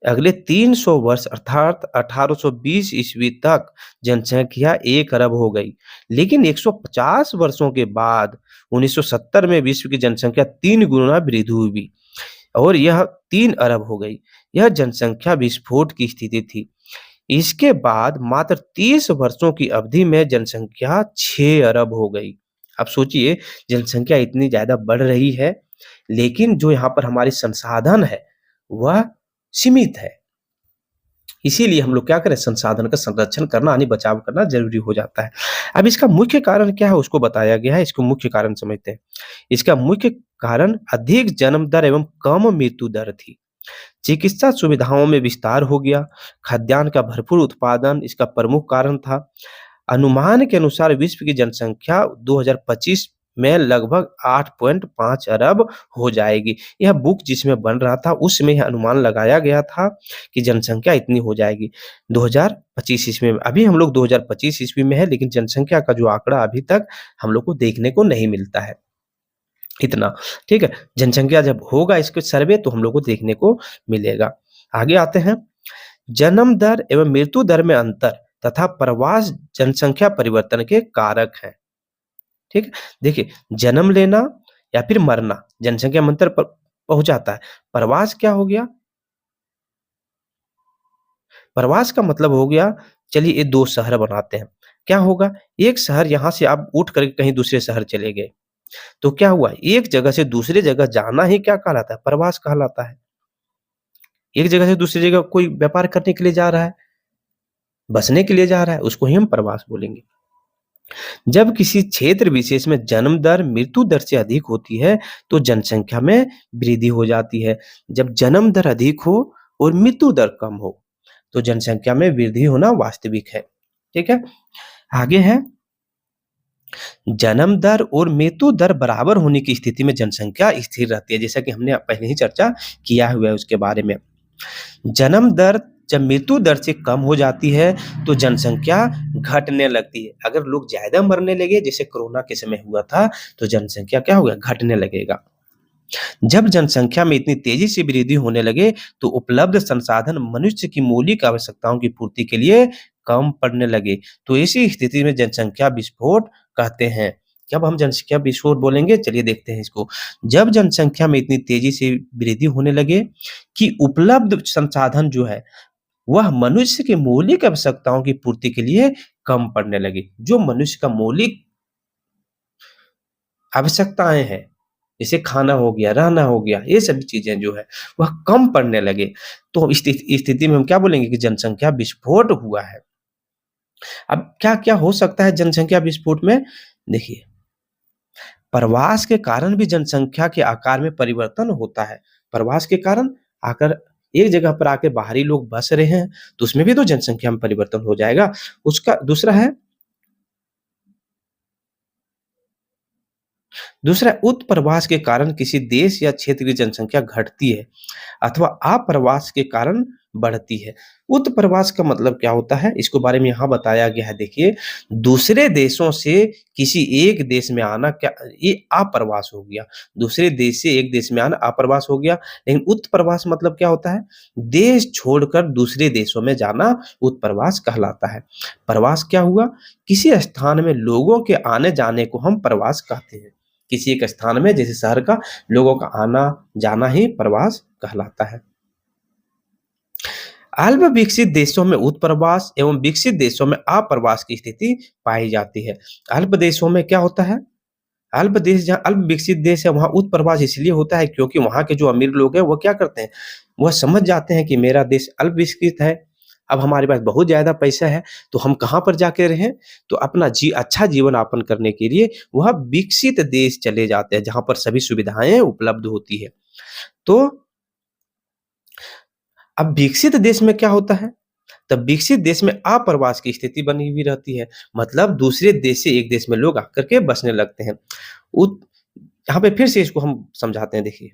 अगले 300 वर्ष अर्थात 1820 ईस्वी तक जनसंख्या 1 अरब हो गई। लेकिन 150 वर्षों के बाद 1970 में विश्व की जनसंख्या 3 गुना वृद्धि हुई और यह 3 अरब हो गई। यह जनसंख्या विस्फोट की स्थिति थी। इसके बाद मात्र 30 वर्षों की अवधि में जनसंख्या 6 अरब हो गई। अब सोचिए जनसंख्या इतनी ज़्यादा बढ़ रही है, लेकिन जो यहाँ पर हमारे संसाधन है वह सीमित है। इसीलिए हम लोग क्या करें? संसाधन का संरक्षण करना यानी बचाव करना ज़रूरी हो जाता है। अब इसका मुख्य कारण क्या है उसको बताया गया है, इसको मुख्य कारण समझते हैं। इसका मुख्य कारण अधिक जन्म दर एवं कम मृत्यु दर थी। चिकित्सा सुविधाओं में विस्तार हो गया, खाद्यान्न का भरपूर उत्पादन इसका प्रमुख कारण था। अनुमान के अनुसार विश्व की जनसंख्या 2025 में लगभग 8.5 अरब हो जाएगी। यह बुक जिसमें बन रहा था उसमें यह अनुमान लगाया गया था कि जनसंख्या इतनी हो जाएगी 2025 ईस्वी में। अभी हम लोग 2025 ईस्वी में है, लेकिन जनसंख्या का जो आंकड़ा अभी तक हम लोग को देखने को नहीं मिलता है इतना, ठीक है। जनसंख्या जब होगा इसके सर्वे तो हम लोग को देखने को मिलेगा। आगे आते हैं, जन्म दर एवं मृत्यु दर में अंतर तथा प्रवास जनसंख्या परिवर्तन के कारक हैं, ठीक है। देखिए, जन्म लेना या फिर मरना जनसंख्या में अंतर पहुंचाता है। प्रवास क्या हो गया? प्रवास का मतलब हो गया, चलिए ये दो शहर बनाते हैं, क्या होगा? एक शहर यहाँ से आप उठ करके कहीं दूसरे शहर चले गए, तो क्या हुआ? एक जगह से दूसरे जगह जाना ही क्या कहलाता है? प्रवास कहलाता है। एक जगह से दूसरी जगह कोई व्यापार करने के लिए जा रहा है, बसने के लिए जा रहा है, उसको ही हम प्रवास बोलेंगे। जब किसी क्षेत्र विशेष में जन्म दर मृत्यु दर से अधिक होती है, तो जनसंख्या में वृद्धि हो जाती है। जब जन्म दर अधिक हो और मृत्यु दर कम हो, तो जनसंख्या में वृद्धि होना वास्तविक है, ठीक है। आगे है, जन्म दर और मृत्यु दर बराबर होने की स्थिति में जनसंख्या स्थिर रहती है, जैसा कि हमने पहले ही चर्चा किया हुआ है उसके बारे में। जन्म दर जब मृत्यु दर से कम हो जाती है तो जनसंख्या घटने लगती है। अगर लोग ज्यादा मरने लगे, जैसे कोरोना के समय हुआ था, तो जनसंख्या क्या होगा? घटने लगेगा। जब जनसंख्या में इतनी तेजी से वृद्धि होने लगे तो उपलब्ध संसाधन मनुष्य की मौलिक आवश्यकताओं की पूर्ति के लिए कम पड़ने लगे, तो ऐसी स्थिति में जनसंख्या विस्फोट कहते हैं। जब हम जनसंख्या विस्फोट बोलेंगे, चलिए देखते हैं इसको। जब जनसंख्या में इतनी तेजी से वृद्धि होने लगे कि उपलब्ध संसाधन जो है वह मनुष्य की मौलिक आवश्यकताओं की पूर्ति के लिए कम पड़ने लगे। जो मनुष्य का मौलिक आवश्यकताएं हैं, जैसे खाना हो गया, रहना हो गया, ये सभी चीजें जो है वह कम पड़ने लगे, तो इस स्थिति में हम क्या बोलेंगे कि जनसंख्या विस्फोट हुआ है। अब क्या क्या हो सकता है जनसंख्या विस्फोट में? देखिए, प्रवास के कारण भी जनसंख्या के आकार में परिवर्तन होता है। प्रवास के कारण आकर एक जगह पर आके बाहरी लोग बस रहे हैं, तो उसमें भी तो जनसंख्या में परिवर्तन हो जाएगा। उसका दूसरा है, दूसरा उत्प्रवास के कारण किसी देश या क्षेत्र की जनसंख्या घटती है अथवा अप्रवास के कारण बढ़ती है। उत्प्रवास का मतलब क्या होता है, इसको बारे में यहाँ बताया गया है। देखिए, दूसरे देशों से किसी एक देश में आना, क्या ये अप्रवास हो गया। दूसरे देश से एक देश में आना अप्रवास हो गया। लेकिन उत्प्रवास मतलब क्या होता है? देश छोड़कर दूसरे देशों में जाना उत्प्रवास कहलाता है। प्रवास क्या हुआ? किसी स्थान में लोगों के आने जाने को हम प्रवास कहते हैं। किसी एक स्थान में, जैसे शहर का, लोगों का आना जाना ही प्रवास कहलाता है। अल्प विकसित देशों में उत्प्रवास एवं विकसित देशों में अप्रवास की स्थिति पाई जाती है। अल्प देशों में क्या होता है? अल्प देश, जहाँ अल्प विकसित देश है, वहां उत्प्रवास इसलिए होता है क्योंकि वहां के जो अमीर लोग हैं वो क्या करते हैं, वह समझ जाते हैं कि मेरा देश अल्प विकसित है, अब हमारे पास बहुत ज्यादा पैसा है, तो हम कहाँ पर जाके रहें? तो अपना अच्छा जीवन यापन करने के लिए वह विकसित देश चले जाते हैं, जहां पर सभी सुविधाएं उपलब्ध होती है। तो अब विकसित देश में क्या होता है? तब विकसित देश में अप्रवास की स्थिति बनी हुई रहती है, मतलब दूसरे देश से एक देश में लोग आकर के बसने लगते हैं। उत यहाँ पे फिर से इसको हम समझाते हैं। देखिए,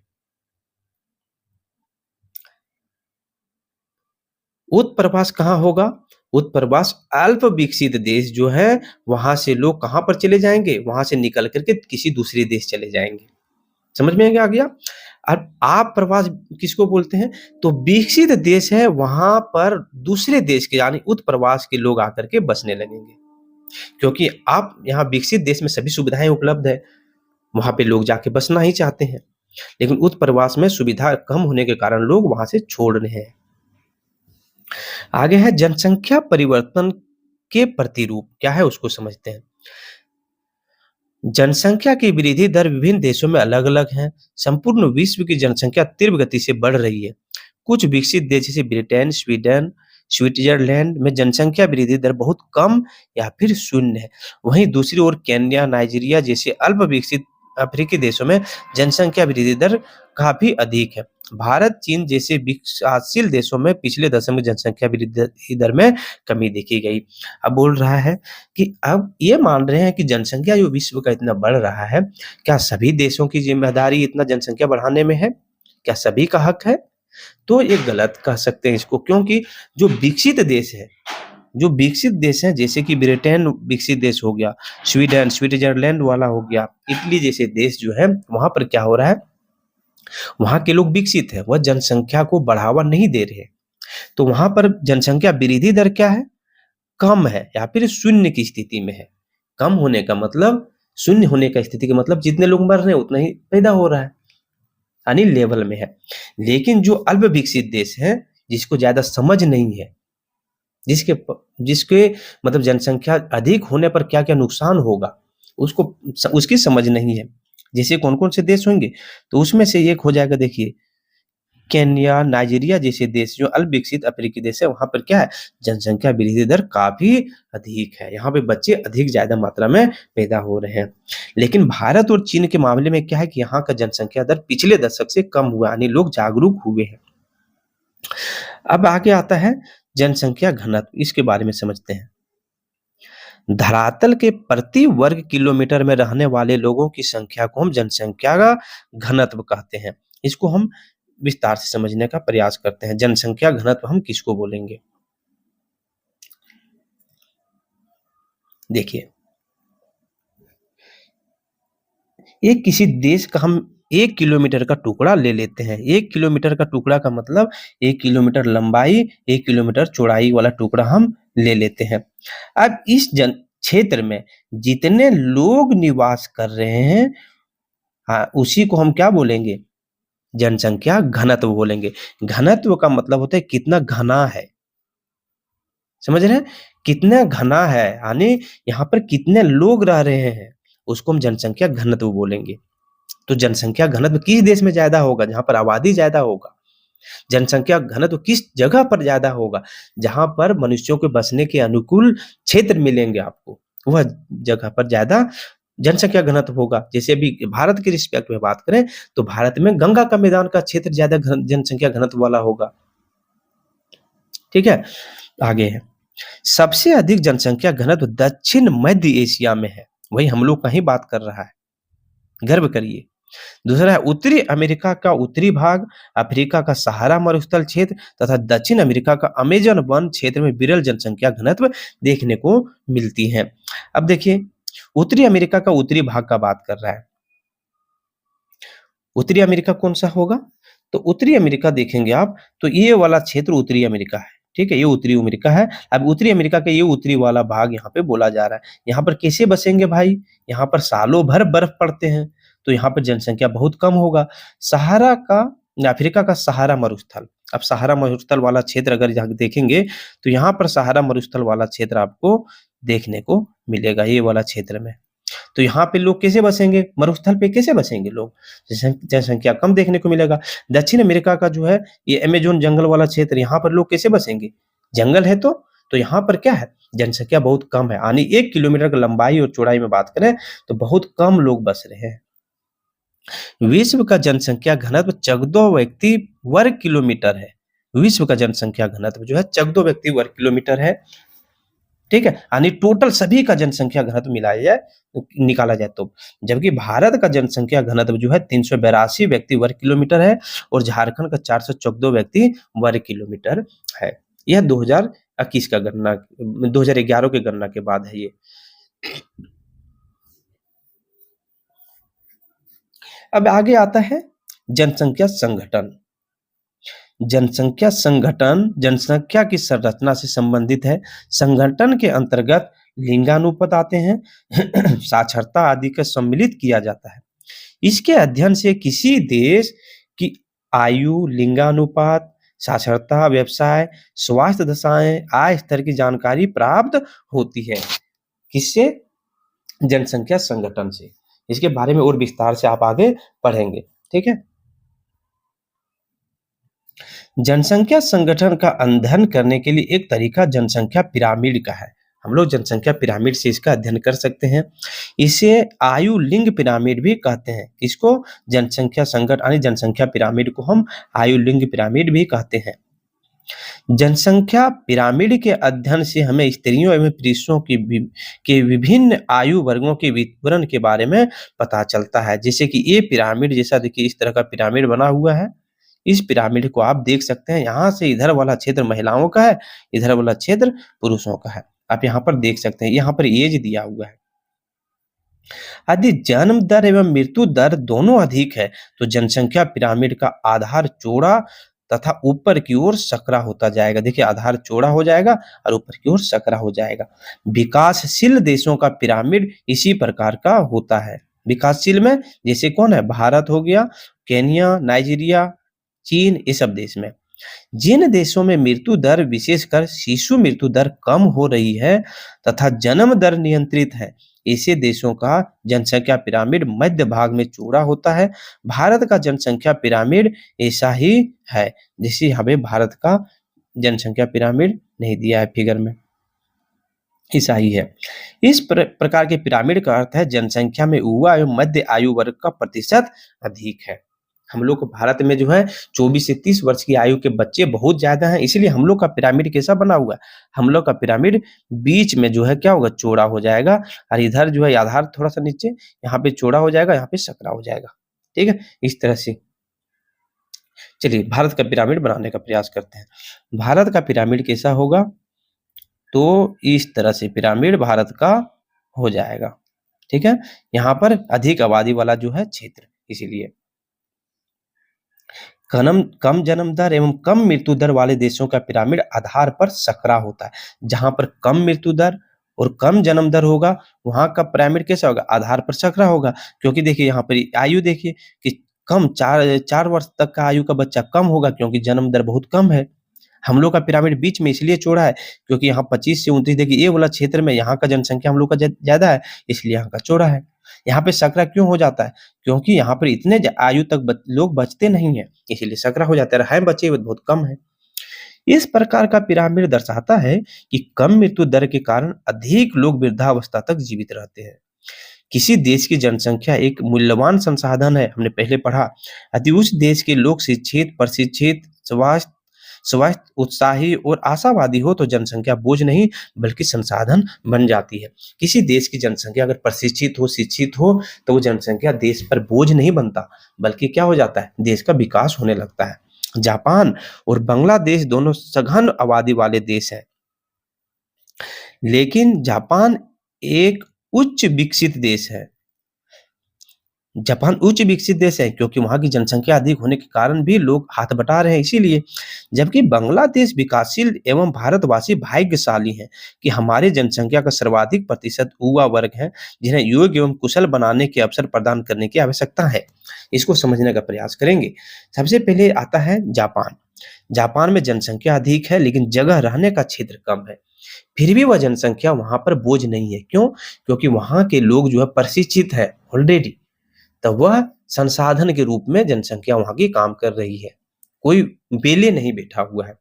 उत्प्रवास कहाँ होगा? उत्प्रवास अल्प विकसित देश जो है, वहां से लोग कहाँ पर चले जाएंगे? वहां से निकल करके किसी दूसरे देश चले जाएंगे। समझ में आ गया? अब आप प्रवास किसको बोलते हैं? तो विकसित देश है, वहां पर दूसरे देश के यानी उत्प्रवास के लोग आकर के बसने लगेंगे, क्योंकि आप यहाँ विकसित देश में सभी सुविधाएं उपलब्ध है, वहां पे लोग जाके बसना ही चाहते हैं। लेकिन उत्प्रवास में सुविधा कम होने के कारण लोग वहां से छोड़ रहे हैं। आगे है, जनसंख्या परिवर्तन के प्रतिरूप क्या है उसको समझते हैं। जनसंख्या की वृद्धि दर विभिन्न देशों में अलग-अलग है। संपूर्ण विश्व की जनसंख्या तीव्र गति से बढ़ रही है। कुछ विकसित देश जैसे ब्रिटेन, स्वीडन, स्विट्जरलैंड में जनसंख्या वृद्धि दर बहुत कम या फिर शून्य है। वहीं दूसरी ओर केन्या, नाइजीरिया जैसे अल्प विकसित अफ्रीकी देशों में जनसंख्या वृद्धि दर काफी अधिक है। भारत, चीन जैसे विकासशील देशों में पिछले दशक में जनसंख्या वृद्धि दर में कमी देखी गई। अब बोल रहा है कि अब ये मान रहे हैं कि जनसंख्या जो विश्व का इतना बढ़ रहा है, क्या सभी देशों की ज़िम्मेदारी इतना जनसंख्या बढ़ाने में है? क्या सभी का हक है? तो ये गलत कह सकते हैं इसको, क्योंकि जो विकसित देश है, जो विकसित देश हैं जैसे कि ब्रिटेन विकसित देश हो गया, स्वीडन, स्विट्ज़रलैंड वाला हो गया, इटली जैसे देश जो है, वहाँ पर क्या हो रहा है, वहाँ के लोग विकसित हैं, वह जनसंख्या को बढ़ावा नहीं दे रहे। तो वहाँ पर जनसंख्या वृद्धि दर क्या है? कम है या फिर शून्य की स्थिति में है। कम होने का मतलब, शून्य होने का स्थिति का मतलब जितने लोग मर रहे हैं उतना ही पैदा हो रहा है, यानी लेवल में है। लेकिन जो अल्प विकसित देश हैं, जिसको ज़्यादा समझ नहीं है, जिसके मतलब जनसंख्या अधिक होने पर क्या-क्या नुकसान होगा, उसकी समझ नहीं है। जैसे कौन-कौन से देश होंगे? तो उसमें से एक हो जाएगा, देखिए, केन्या, नाइजीरिया जैसे देश जो अल्प विकसित अफ्रीकी देश है, वहाँ पर क्या है, जनसंख्या वृद्धि दर काफ़ी अधिक है। यहाँ पे बच्चे अधिक ज़्यादा मात्रा में पैदा हो रहे हैं। लेकिन भारत और चीन के मामले में क्या है कि यहाँ का जनसंख्या दर पिछले दशक से कम हुआ, यानी लोग जागरूक हुए हैं। अब आगे आता है जनसंख्या घनत्व, इसके बारे में समझते हैं। धरातल के प्रति वर्ग किलोमीटर में रहने वाले लोगों की संख्या को हम जनसंख्या का घनत्व कहते हैं। इसको हम विस्तार से समझने का प्रयास करते हैं। जनसंख्या घनत्व हम किसको बोलेंगे? देखिए, ये किसी देश का हम 1 किलोमीटर का टुकड़ा ले लेते हैं। 1 किलोमीटर का टुकड़ा का मतलब 1 किलोमीटर लंबाई, 1 किलोमीटर चौड़ाई वाला टुकड़ा हम ले लेते हैं। अब इस जन क्षेत्र में जितने लोग निवास कर रहे हैं, हाँ, उसी को हम क्या बोलेंगे? जनसंख्या घनत्व बोलेंगे। घनत्व का मतलब होता है कितना घना है। समझ रहे हैं? कितना घना है, यानी यहाँ पर कितने लोग रह रहे हैं, उसको हम जनसंख्या घनत्व बोलेंगे। तो जनसंख्या घनत्व किस देश में ज़्यादा होगा? जहाँ पर आबादी ज़्यादा होगा। जनसंख्या घनत्व किस जगह पर ज़्यादा होगा? जहाँ पर मनुष्यों के बसने के अनुकूल क्षेत्र मिलेंगे आपको, वह जगह पर ज़्यादा जनसंख्या घनत्व होगा। जैसे अभी भारत के रिस्पेक्ट में बात करें, तो भारत में गंगा का मैदान का क्षेत्र ज़्यादा जनसंख्या घनत्व वाला होगा। ठीक है? आगे है। सबसे अधिक जनसंख्या घनत्व दक्षिण मध्य एशिया में है। वही हम लोग का ही बात कर रहा है। गर्व करिए। दूसरा है उत्तरी अमेरिका का उत्तरी भाग, अफ्रीका का सहारा मरुस्थल क्षेत्र तथा दक्षिण अमेरिका का अमेज़न वन क्षेत्र में विरल जनसंख्या घनत्व देखने को मिलती है। अब देखिए, उत्तरी अमेरिका का उत्तरी भाग का बात कर रहा है। उत्तरी अमेरिका कौन-सा होगा? तो उत्तरी अमेरिका देखेंगे आप, तो ये वाला क्षेत्र उत्तरी अमेरिका है, ठीक है? ये उत्तरी अमेरिका है। अब उत्तरी अमेरिका का ये उत्तरी वाला भाग यहाँ पे बोला जा रहा है। यहाँ पर कैसे बसेंगे भाई? यहाँ पर सालों भर बर्फ पड़ते हैं, तो यहाँ पर जनसंख्या बहुत कम होगा। सहारा का अफ्रीका का सहारा मरुस्थल, अब सहारा मरुस्थल वाला क्षेत्र अगर यहाँ देखेंगे, तो यहाँ पर सहारा मरुस्थल वाला क्षेत्र आपको देखने को मिलेगा, ये वाला क्षेत्र में। तो यहाँ पे लोग कैसे बसेंगे? मरुस्थल पे कैसे बसेंगे लोग? जनसंख्या कम देखने को मिलेगा। दक्षिण अमेरिका का जो है ये अमेज़न जंगल वाला क्षेत्र, यहाँ पर लोग कैसे बसेंगे? जंगल है तो यहाँ पर क्या है? जनसंख्या बहुत कम है, यानी 1 किलोमीटर की लंबाई और चौड़ाई में बात करें तो बहुत कम लोग बस रहे हैं। विश्व का जनसंख्या घनत्व 14 व्यक्ति वर्ग किलोमीटर है। विश्व का जनसंख्या घनत्व जो है 14 व्यक्ति वर्ग किलोमीटर है। ठीक है? यानी टोटल सभी का जनसंख्या घनत्व मिलाया जाए, निकाला जाए तो। जबकि भारत का जनसंख्या घनत्व जो है 382 व्यक्ति वर्ग किलोमीटर है और झारखंड का 414 व्यक्ति वर्ग किलोमीटर है। यह 2021 का गणना 2011 की गणना के बाद है ये। अब आगे आता है जनसंख्या संगठन। जनसंख्या संगठन जनसंख्या की संरचना से संबंधित है। संगठन के अंतर्गत लिंगानुपात आते हैं, साक्षरता आदि का सम्मिलित किया जाता है। इसके अध्ययन से किसी देश की आयु, लिंगानुपात, साक्षरता, व्यवसाय, स्वास्थ्य दशाएं, आय स्तर की जानकारी प्राप्त होती है। किससे? जनसंख्या संगठन से। इसके बारे में और विस्तार से आप आगे पढ़ेंगे। ठीक है? जनसंख्या संगठन का अध्ययन करने के लिए एक तरीका जनसंख्या पिरामिड का है। हम लोग जनसंख्या पिरामिड से इसका अध्ययन कर सकते हैं। इसे आयु लिंग पिरामिड भी कहते हैं। इसको जनसंख्या संकट यानी जनसंख्या पिरामिड को हम आयु लिंग पिरामिड भी कहते हैं। जनसंख्या पिरामिड के अध्ययन से हमें स्त्रियों एवं पुरुषों के विभिन्न आयु वर्गों के विवरण के बारे में पता चलता है। जैसे कि ये पिरामिड जैसा देखिए इस तरह का पिरामिड बना हुआ है। इस पिरामिड को आप देख सकते हैं, यहाँ से इधर वाला क्षेत्र महिलाओं का है, इधर वाला क्षेत्र पुरुषों का है। आप यहाँ पर देख सकते हैं, यहाँ पर एज दिया हुआ है। यदि जन्म दर एवं मृत्यु दर दोनों अधिक है तो जनसंख्या पिरामिड का आधार चौड़ा तथा ऊपर की ओर सकरा होता जाएगा। देखिए आधार चौड़ा हो जाएगा और ऊपर की ओर सकरा हो जाएगा। विकासशील देशों का पिरामिड इसी प्रकार का होता है। विकासशील में जैसे कौन है, भारत हो गया, केन्या, नाइजीरिया, चीन, ये सब देश में। जिन देशों में मृत्यु दर विशेषकर शिशु मृत्यु दर कम हो रही है तथा जन्म दर नियंत्रित है, ऐसे देशों का जनसंख्या पिरामिड मध्य भाग में चौड़ा होता है। भारत का जनसंख्या पिरामिड ऐसा ही है। जैसे हमें भारत का जनसंख्या पिरामिड नहीं दिया है फिगर में, ऐसा ही है। इस प्रकार के पिरामिड का अर्थ है जनसंख्या में युवा एवं मध्य आयु वर्ग का प्रतिशत अधिक है। हम लोग को भारत में जो है 24 से 30 वर्ष की आयु के बच्चे बहुत ज्यादा हैं, इसलिए हम लोग का पिरामिड कैसा बना हुआ है, हम लोग का पिरामिड बीच में जो है क्या होगा, चौड़ा हो जाएगा और इधर जो है आधार थोड़ा सा नीचे, यहाँ पे चौड़ा हो जाएगा, यहाँ पे सकरा हो जाएगा। ठीक है, इस तरह से। चलिए भारत का पिरामिड बनाने का प्रयास करते हैं। भारत का पिरामिड कैसा होगा, तो इस तरह से पिरामिड भारत का हो जाएगा। ठीक है, यहाँ पर अधिक आबादी वाला जो है क्षेत्र, इसीलिए कम जन्म दर एवं कम मृत्यु दर वाले देशों का पिरामिड आधार पर सकरा होता है। जहां पर कम मृत्यु दर और कम जन्म दर होगा वहां का पिरामिड कैसा होगा, आधार पर सकरा होगा। क्योंकि देखिए यहाँ पर आयु देखिए कि कम 4 वर्ष तक का आयु का बच्चा कम होगा क्योंकि जन्म दर बहुत कम है। हम लोग का पिरामिड बीच में इसलिए चौड़ा है क्योंकि यहाँ 25 से 29 देखिए ये वाला क्षेत्र में यहाँ का जनसंख्या हम लोग का ज्यादा है, इसलिए यहाँ का चौड़ा है। यहाँ पे सकरा क्यों हो जाता है, क्योंकि यहाँ पर इतने आयु तक लोग बचते नहीं है, इसीलिए सकरा हो जाता है बचे बहुत कम है। इस प्रकार का पिरामिड दर्शाता है कि कम मृत्यु दर के कारण अधिक लोग वृद्धावस्था तक जीवित रहते हैं। किसी देश की जनसंख्या एक मूल्यवान संसाधन है, हमने पहले पढ़ा। यदि उस देश के लोग शिक्षित, प्रशिक्षित, स्वस्थ, उत्साही और आशावादी हो तो जनसंख्या बोझ नहीं बल्कि संसाधन बन जाती है। किसी देश की जनसंख्या अगर प्रशिक्षित हो, शिक्षित हो तो वो जनसंख्या देश पर बोझ नहीं बनता बल्कि क्या हो जाता है, देश का विकास होने लगता है। जापान और बांग्लादेश दोनों सघन आबादी वाले देश हैं, लेकिन जापान एक उच्च विकसित देश है। जापान उच्च विकसित देश है क्योंकि वहां की जनसंख्या अधिक होने के कारण भी लोग हाथ बटा रहे हैं, इसीलिए। जबकि बांग्लादेश विकासशील एवं भारतवासी भाग्यशाली हैं कि हमारे जनसंख्या का सर्वाधिक प्रतिशत युवा वर्ग है जिन्हें योग्य एवं कुशल बनाने के अवसर प्रदान करने की आवश्यकता है। इसको समझने का प्रयास करेंगे। सबसे पहले आता है जापान। जापान में जनसंख्या अधिक है लेकिन जगह रहने का क्षेत्र कम है, फिर भी वह जनसंख्या वहां पर बोझ नहीं है। क्यों? क्योंकि वहां के लोग जो है प्रशिक्षित है ऑलरेडी, तो वह संसाधन के रूप में जनसंख्या वहां की काम कर रही है, कोई बेले नहीं बैठा हुआ है।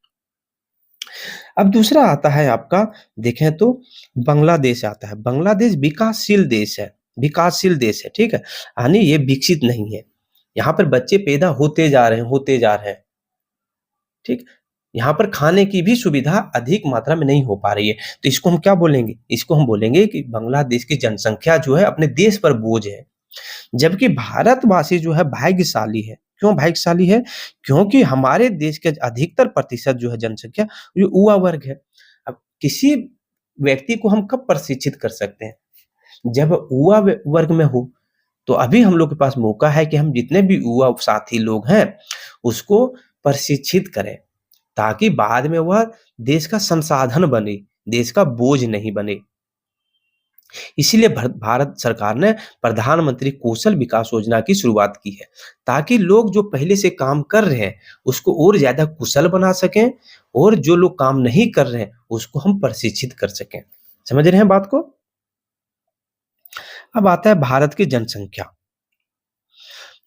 अब दूसरा आता है आपका, देखें तो बांग्लादेश आता है। बांग्लादेश विकासशील देश है, विकासशील देश है, ठीक है, यानी ये विकसित नहीं है। यहाँ पर बच्चे पैदा होते जा रहे हैं, होते जा रहे हैं, ठीक। यहाँ पर खाने की भी सुविधा अधिक मात्रा में नहीं हो पा रही है, तो इसको हम क्या बोलेंगे, इसको हम बोलेंगे कि बांग्लादेश की जनसंख्या जो है अपने देश पर बोझ है। जबकि भारतवासी जो है भाग्यशाली है। क्यों भाग्यशाली है? क्योंकि हमारे देश के अधिकतर प्रतिशत जो है जनसंख्या ये युवा वर्ग है। अब किसी व्यक्ति को हम कब प्रशिक्षित कर सकते हैं? जब युवा वर्ग में हो। तो अभी हम लोग के पास मौका है कि हम जितने भी युवा साथी लोग हैं उसको प्रशिक्षित करें ताकि बाद में वह देश का संसाधन बने, देश का बोझ नहीं बने। इसीलिए भारत सरकार ने प्रधानमंत्री कौशल विकास योजना की शुरुआत की है ताकि लोग जो पहले से काम कर रहे हैं उसको और ज्यादा कुशल बना सकें और जो लोग काम नहीं कर रहे हैं उसको हम प्रशिक्षित कर सकें। समझ रहे हैं बात को? अब आता है भारत की जनसंख्या।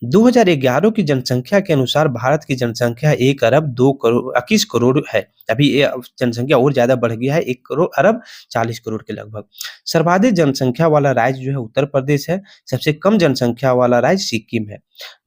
2011 की जनसंख्या के अनुसार भारत की जनसंख्या 1 अरब 2 करोड़ 21 करोड़ है। अभी ये अब जनसंख्या और ज़्यादा बढ़ गया है, 1 करोड़ अरब 40 करोड़ के लगभग। सर्वाधिक जनसंख्या वाला राज्य जो है उत्तर प्रदेश है, सबसे कम जनसंख्या वाला राज्य सिक्किम है।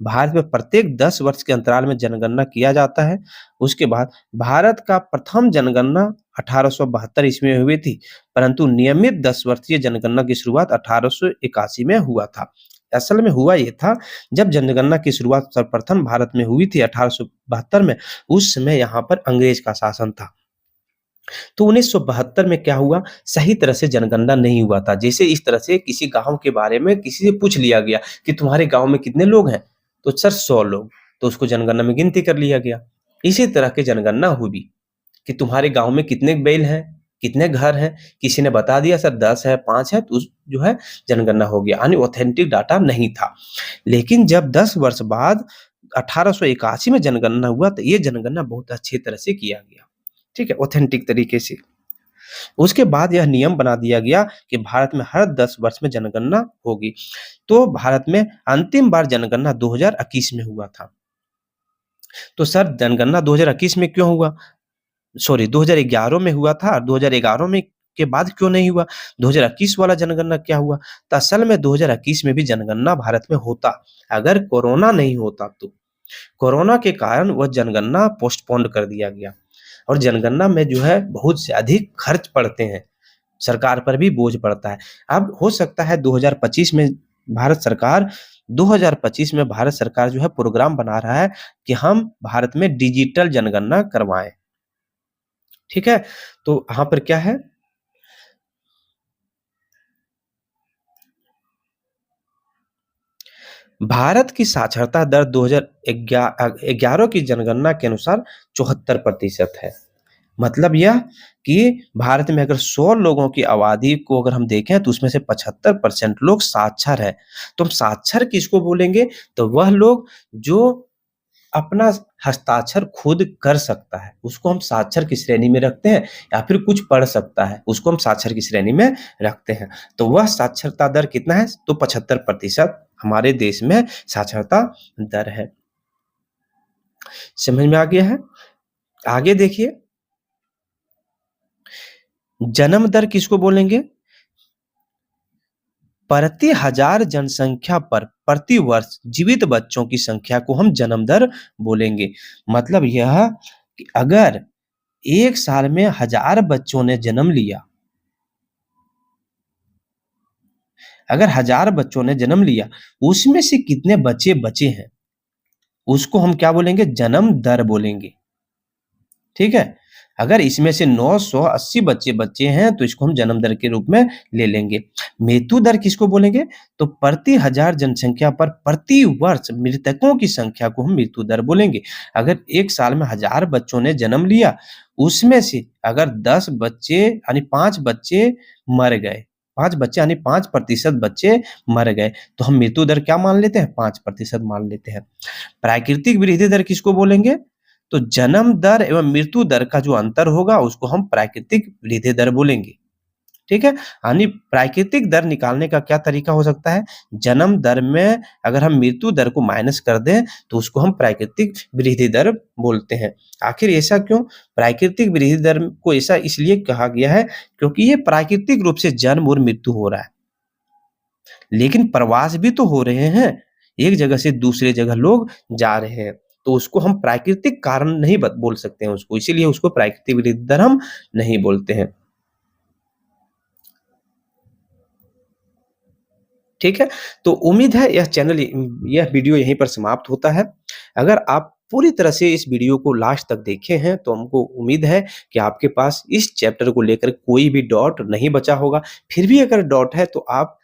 भारत में प्रत्येक 10 वर्ष के अंतराल में जनगणना किया जाता है। उसके बाद भारत का प्रथम जनगणना 1872 ईस्वी में हुई थी, परंतु नियमित 10 वर्षीय जनगणना की शुरुआत 1881 में हुआ था। असल में हुआ ये था, जब जनगणना की शुरुआत सर्वप्रथम भारत में हुई थी 1872 में, उस समय यहाँ पर अंग्रेज का शासन था। तो 1972 में क्या हुआ, सही तरह से जनगणना नहीं हुआ था। जैसे इस तरह से किसी गाँव के बारे में किसी से पूछ लिया गया कि तुम्हारे गाँव में कितने लोग हैं? तो सर 100 लोग, तो उसको जनगणना में गिनती कर लिया गया। इसी तरह की जनगणना हुई कि तुम्हारे गाँव में कितने बैल हैं, कितने घर हैं? किसी ने बता दिया सर 10 है, 5 है, तो जो है जनगणना हो गया, यानी ऑथेंटिक डाटा नहीं था। लेकिन जब 10 वर्ष बाद 1881 में जनगणना हुआ, तो ये जनगणना बहुत अच्छी तरह से किया गया, ठीक है, ऑथेंटिक तरीके से। उसके बाद यह नियम बना दिया गया कि भारत में हर 10 वर्ष में जनगणना होगी। तो भारत में अंतिम बार जनगणना 2021 में हुआ था। तो सर जनगणना 2021 में क्यों हुआ? सॉरी 2011 में हुआ था, और 2011 में के बाद क्यों नहीं हुआ? 2021 वाला जनगणना क्या हुआ? तो असल में 2021 में भी जनगणना भारत में होता, अगर कोरोना नहीं होता तो। कोरोना के कारण वह जनगणना पोस्टपोन्ड कर दिया गया, और जनगणना में जो है बहुत से अधिक खर्च पड़ते हैं, सरकार पर भी बोझ पड़ता है। अब हो सकता है 2025 में भारत सरकार 2025 में भारत सरकार जो है प्रोग्राम बना रहा है कि हम भारत में डिजिटल जनगणना करवाएँ। ठीक है? तो यहाँ पर क्या है, भारत की साक्षरता दर 2011 की जनगणना के अनुसार 74% है। मतलब यह कि भारत में अगर 100 लोगों की आबादी को अगर हम देखें, तो उसमें से 75% लोग साक्षर हैं। तो हम साक्षर किसको बोलेंगे? तो वह लोग जो अपना हस्ताक्षर खुद कर सकता है, उसको हम साक्षर की श्रेणी में रखते हैं, या फिर कुछ पढ़ सकता है, उसको हम साक्षर की श्रेणी में रखते हैं। तो वह साक्षरता दर कितना है? तो 75% हमारे देश में साक्षरता दर है। समझ में आ गया है? आगे देखिए, जन्म दर किसको बोलेंगे? प्रति हजार जनसंख्या पर प्रति वर्ष जीवित बच्चों की संख्या को हम जन्म दर बोलेंगे। मतलब यह कि अगर 1 साल में 1000 बच्चों ने जन्म लिया, अगर 1000 बच्चों ने जन्म लिया, उसमें से कितने बच्चे बचे हैं, उसको हम क्या बोलेंगे? जन्म दर बोलेंगे। ठीक है? अगर इसमें से 980 बच्चे बचे हैं, तो इसको हम जन्म दर के रूप में ले लेंगे। मृत्यु दर किसको बोलेंगे? तो प्रति हजार जनसंख्या पर प्रति वर्ष मृतकों की संख्या को हम मृत्यु दर बोलेंगे। अगर 1 साल में 1000 बच्चों ने जन्म लिया, उसमें से अगर 10 बच्चे यानी 5 बच्चे मर गए, 5 बच्चे यानी 5% बच्चे मर गए, तो हम मृत्यु दर क्या मान लेते हैं? 5% मान लेते हैं। प्राकृतिक वृद्धि दर किसको बोलेंगे? तो जन्म दर एवं मृत्यु दर का जो अंतर होगा, उसको हम प्राकृतिक वृद्धि दर बोलेंगे। ठीक है? यानी प्राकृतिक दर निकालने का क्या तरीका हो सकता है? जन्म दर में अगर हम मृत्यु दर को माइनस कर दें, तो उसको हम प्राकृतिक वृद्धि दर बोलते हैं। आखिर ऐसा क्यों? प्राकृतिक वृद्धि दर को ऐसा इसलिए कहा गया है, क्योंकि ये प्राकृतिक रूप से जन्म और मृत्यु हो रहा है। लेकिन प्रवास भी तो हो रहे हैं, एक जगह से दूसरे जगह लोग जा रहे हैं, तो उसको हम प्राकृतिक कारण नहीं बोल सकते हैं उसको, इसीलिए उसको प्राकृतिक वृद्धि दर हम नहीं बोलते हैं। ठीक है? तो उम्मीद है यह वीडियो यहीं पर समाप्त होता है। अगर आप पूरी तरह से इस वीडियो को लास्ट तक देखे हैं, तो हमको उम्मीद है कि आपके पास इस चैप्टर को लेकर कोई भी डाउट नहीं बचा होगा। फिर भी अगर डाउट है, तो आप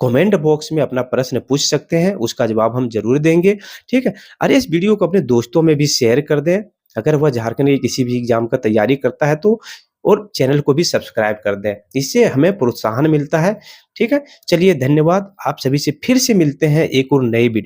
कमेंट बॉक्स में अपना प्रश्न पूछ सकते हैं, उसका जवाब हम ज़रूर देंगे, ठीक है? और इस वीडियो को अपने दोस्तों में भी शेयर कर दें, अगर वह झारखंड के किसी भी एग्ज़ाम का तैयारी करता है तो, और चैनल को भी सब्सक्राइब कर दें, इससे हमें प्रोत्साहन मिलता है, ठीक है? चलिए धन्यवाद, आप सभी से फिर से मिलते हैं एक और नई वीडियो